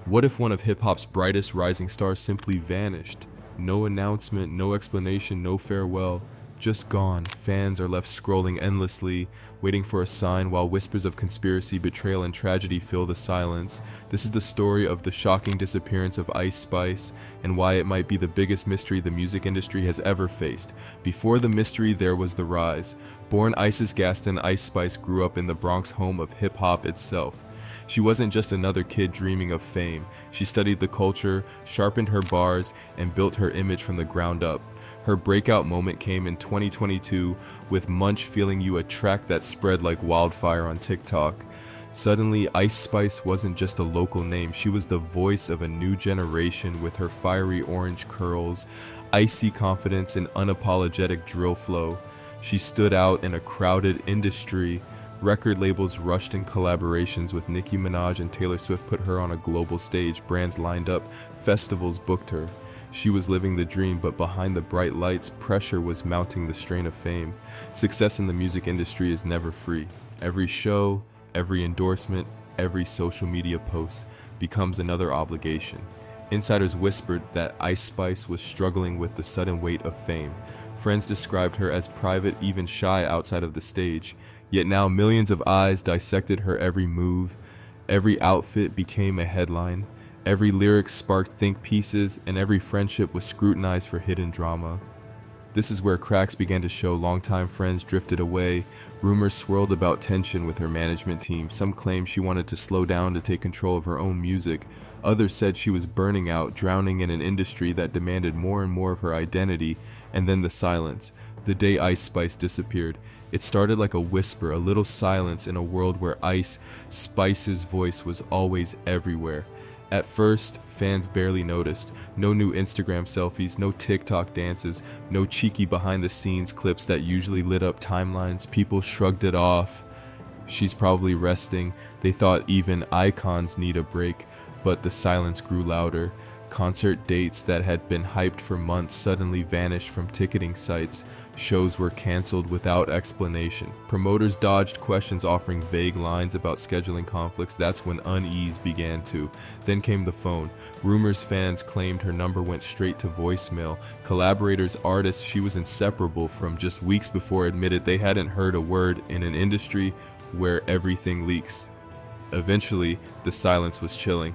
What if one of hip-hop's brightest rising stars simply vanished? No announcement, no explanation, no farewell. Just gone. Fans are left scrolling endlessly, waiting for a sign while whispers of conspiracy, betrayal, and tragedy fill the silence. This is the story of the shocking disappearance of Ice Spice and why it might be the biggest mystery the music industry has ever faced. Before the mystery, there was the rise. Born Isis Gaston, Ice Spice grew up in the Bronx home of hip-hop itself. She wasn't just another kid dreaming of fame. She studied the culture, sharpened her bars, and built her image from the ground up. Her breakout moment came in 2022 with Munch Feeling You, a track that spread like wildfire on TikTok. Suddenly, Ice Spice wasn't just a local name, she was the voice of a new generation with her fiery orange curls, icy confidence, and unapologetic drill flow. She stood out in a crowded industry. Record labels rushed in collaborations with Nicki Minaj and Taylor Swift put her on a global stage. Brands lined up, festivals booked her. She was living the dream, but behind the bright lights, pressure was mounting the strain of fame. Success in the music industry is never free. Every show, every endorsement, every social media post becomes another obligation. Insiders whispered that Ice Spice was struggling with the sudden weight of fame. Friends described her as private, even shy outside of the stage. Yet now millions of eyes dissected her every move. Every outfit became a headline. Every lyric sparked think pieces, and every friendship was scrutinized for hidden drama. This is where cracks began to show. Longtime friends drifted away. Rumors swirled about tension with her management team. Some claimed she wanted to slow down to take control of her own music. Others said she was burning out, drowning in an industry that demanded more and more of her identity. And then the silence. The day Ice Spice disappeared. It started like a whisper, a little silence in a world where Ice Spice's voice was always everywhere. At first, fans barely noticed. No new Instagram selfies, no TikTok dances, no cheeky behind-the-scenes clips that usually lit up timelines. People shrugged it off. She's probably resting. They thought even icons need a break, but the silence grew louder. Concert dates that had been hyped for months suddenly vanished from ticketing sites. Shows were canceled without explanation. Promoters dodged questions offering vague lines about scheduling conflicts. That's when unease began to. Then came the phone. Rumors fans claimed her number went straight to voicemail. Collaborators, artists she was inseparable from just weeks before admitted they hadn't heard a word in an industry where everything leaks. Eventually, the silence was chilling.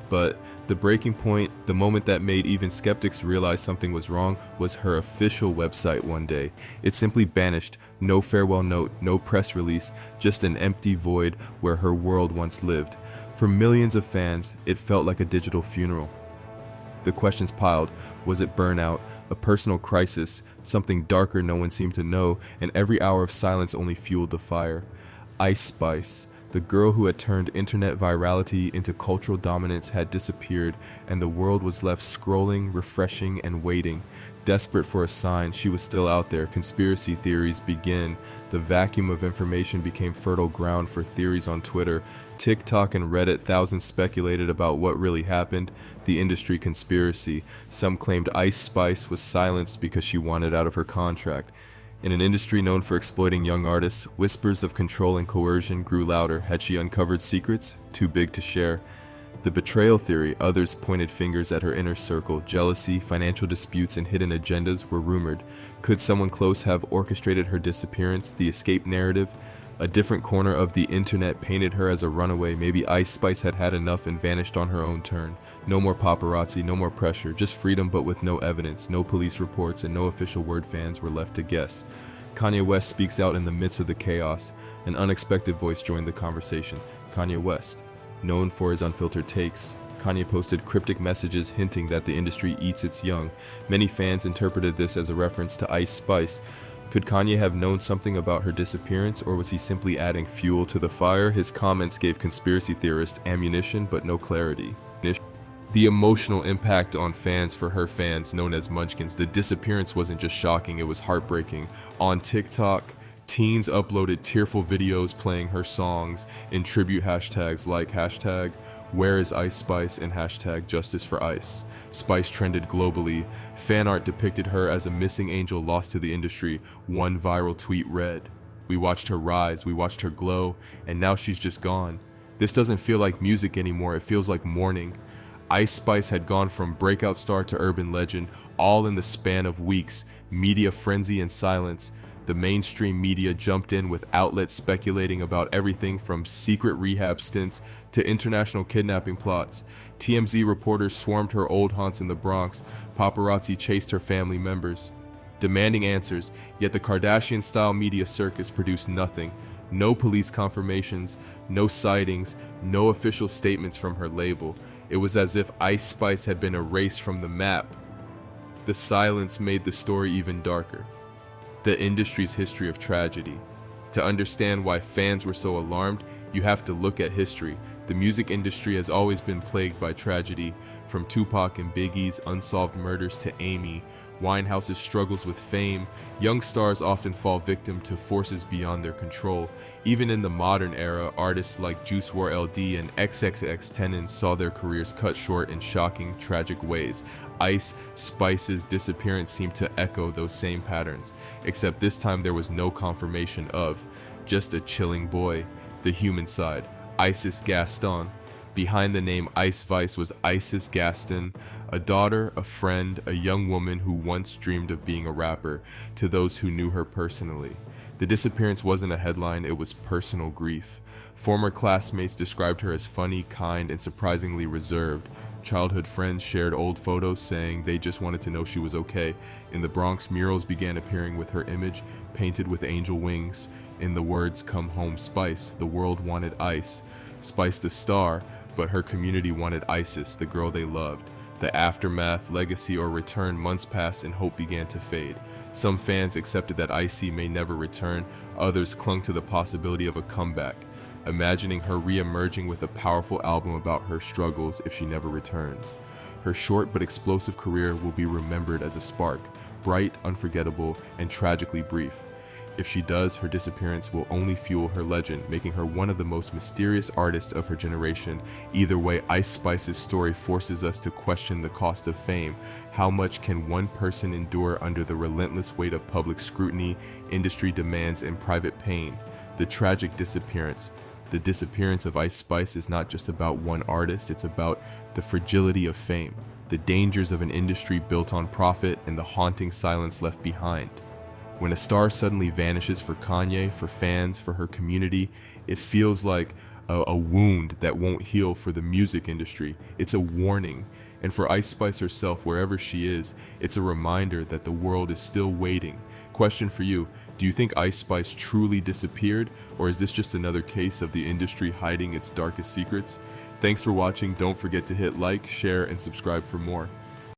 But the breaking point, the moment that made even skeptics realize something was wrong, was her official website one day. It simply vanished. No farewell note, no press release, just an empty void where her world once lived. For millions of fans, it felt like a digital funeral. The questions piled. Was it burnout, a personal crisis, something darker no one seemed to know, and every hour of silence only fueled the fire? Ice Spice, the girl who had turned internet virality into cultural dominance, had disappeared, and the world was left scrolling, refreshing, and waiting. Desperate for a sign, she was still out there. Conspiracy theories began. The vacuum of information became fertile ground for theories on Twitter, TikTok, and Reddit. Thousands speculated about what really happened. The industry conspiracy. Some claimed Ice Spice was silenced because she wanted out of her contract. In an industry known for exploiting young artists, whispers of control and coercion grew louder. Had she uncovered secrets too big to share? The betrayal theory. Others pointed fingers at her inner circle. Jealousy, financial disputes, and hidden agendas were rumored. Could someone close have orchestrated her disappearance? The escape narrative. A different corner of the internet painted her as a runaway. Maybe Ice Spice had had enough and vanished on her own turn. No more paparazzi, no more pressure, just freedom but with no evidence, no police reports, and no official word. Fans were left to guess. Kanye West speaks out in the midst of the chaos. An unexpected voice joined the conversation. Kanye West, known for his unfiltered takes. Kanye posted cryptic messages hinting that the industry eats its young. Many fans interpreted this as a reference to Ice Spice. Could Kanye have known something about her disappearance, or was he simply adding fuel to the fire? His comments gave conspiracy theorists ammunition, but no clarity. The emotional impact on fans for her fans, known as Munchkins. The disappearance wasn't just shocking, it was heartbreaking. On TikTok, teens uploaded tearful videos playing her songs in tribute hashtags like hashtag Where is Ice Spice and hashtag Justice for Ice. Spice trended globally. Fan art depicted her as a missing angel lost to the industry. One viral tweet read, "We watched her rise, we watched her glow, and now she's just gone. This doesn't feel like music anymore, it feels like mourning." Ice Spice had gone from breakout star to urban legend, all in the span of weeks. Media frenzy and silence. The mainstream media jumped in with outlets speculating about everything from secret rehab stints to international kidnapping plots. TMZ reporters swarmed her old haunts in the Bronx. Paparazzi chased her family members, demanding answers, yet the Kardashian-style media circus produced nothing. No police confirmations, no sightings, no official statements from her label. It was as if Ice Spice had been erased from the map. The silence made the story even darker. The industry's history of tragedy. To understand why fans were so alarmed, you have to look at history. The music industry has always been plagued by tragedy, from Tupac and Biggie's unsolved murders to Amy Winehouse's struggles with fame. Young stars often fall victim to forces beyond their control. Even in the modern era, artists like Juice WRLD and XXXTentacion saw their careers cut short in shocking, tragic ways. Ice Spice's disappearance seemed to echo those same patterns, except this time there was no confirmation of, just a chilling boy, the human side. Isis Gaston. Behind the name Ice Vice was Isis Gaston, a daughter, a friend, a young woman who once dreamed of being a rapper, to those who knew her personally. The disappearance wasn't a headline, it was personal grief. Former classmates described her as funny, kind, and surprisingly reserved. Childhood friends shared old photos saying they just wanted to know she was okay. In the Bronx, murals began appearing with her image, painted with angel wings. In the words, "Come home, Spice," the world wanted Ice, Spice the star, but her community wanted Isis, the girl they loved. The aftermath, legacy, or return, months passed and hope began to fade. Some fans accepted that Icy may never return, others clung to the possibility of a comeback, imagining her re-emerging with a powerful album about her struggles if she never returns. Her short but explosive career will be remembered as a spark, bright, unforgettable, and tragically brief. If she does, her disappearance will only fuel her legend, making her one of the most mysterious artists of her generation. Either way, Ice Spice's story forces us to question the cost of fame. How much can one person endure under the relentless weight of public scrutiny, industry demands, and private pain? The tragic disappearance. The disappearance of Ice Spice is not just about one artist, it's about the fragility of fame, the dangers of an industry built on profit, and the haunting silence left behind. When a star suddenly vanishes for Kanye, for fans, for her community, it feels like a wound that won't heal for the music industry. It's a warning. And for Ice Spice herself, wherever she is, it's a reminder that the world is still waiting. Question for you, do you think Ice Spice truly disappeared, or is this just another case of the industry hiding its darkest secrets? Thanks for watching. Don't forget to hit like, share, and subscribe for more.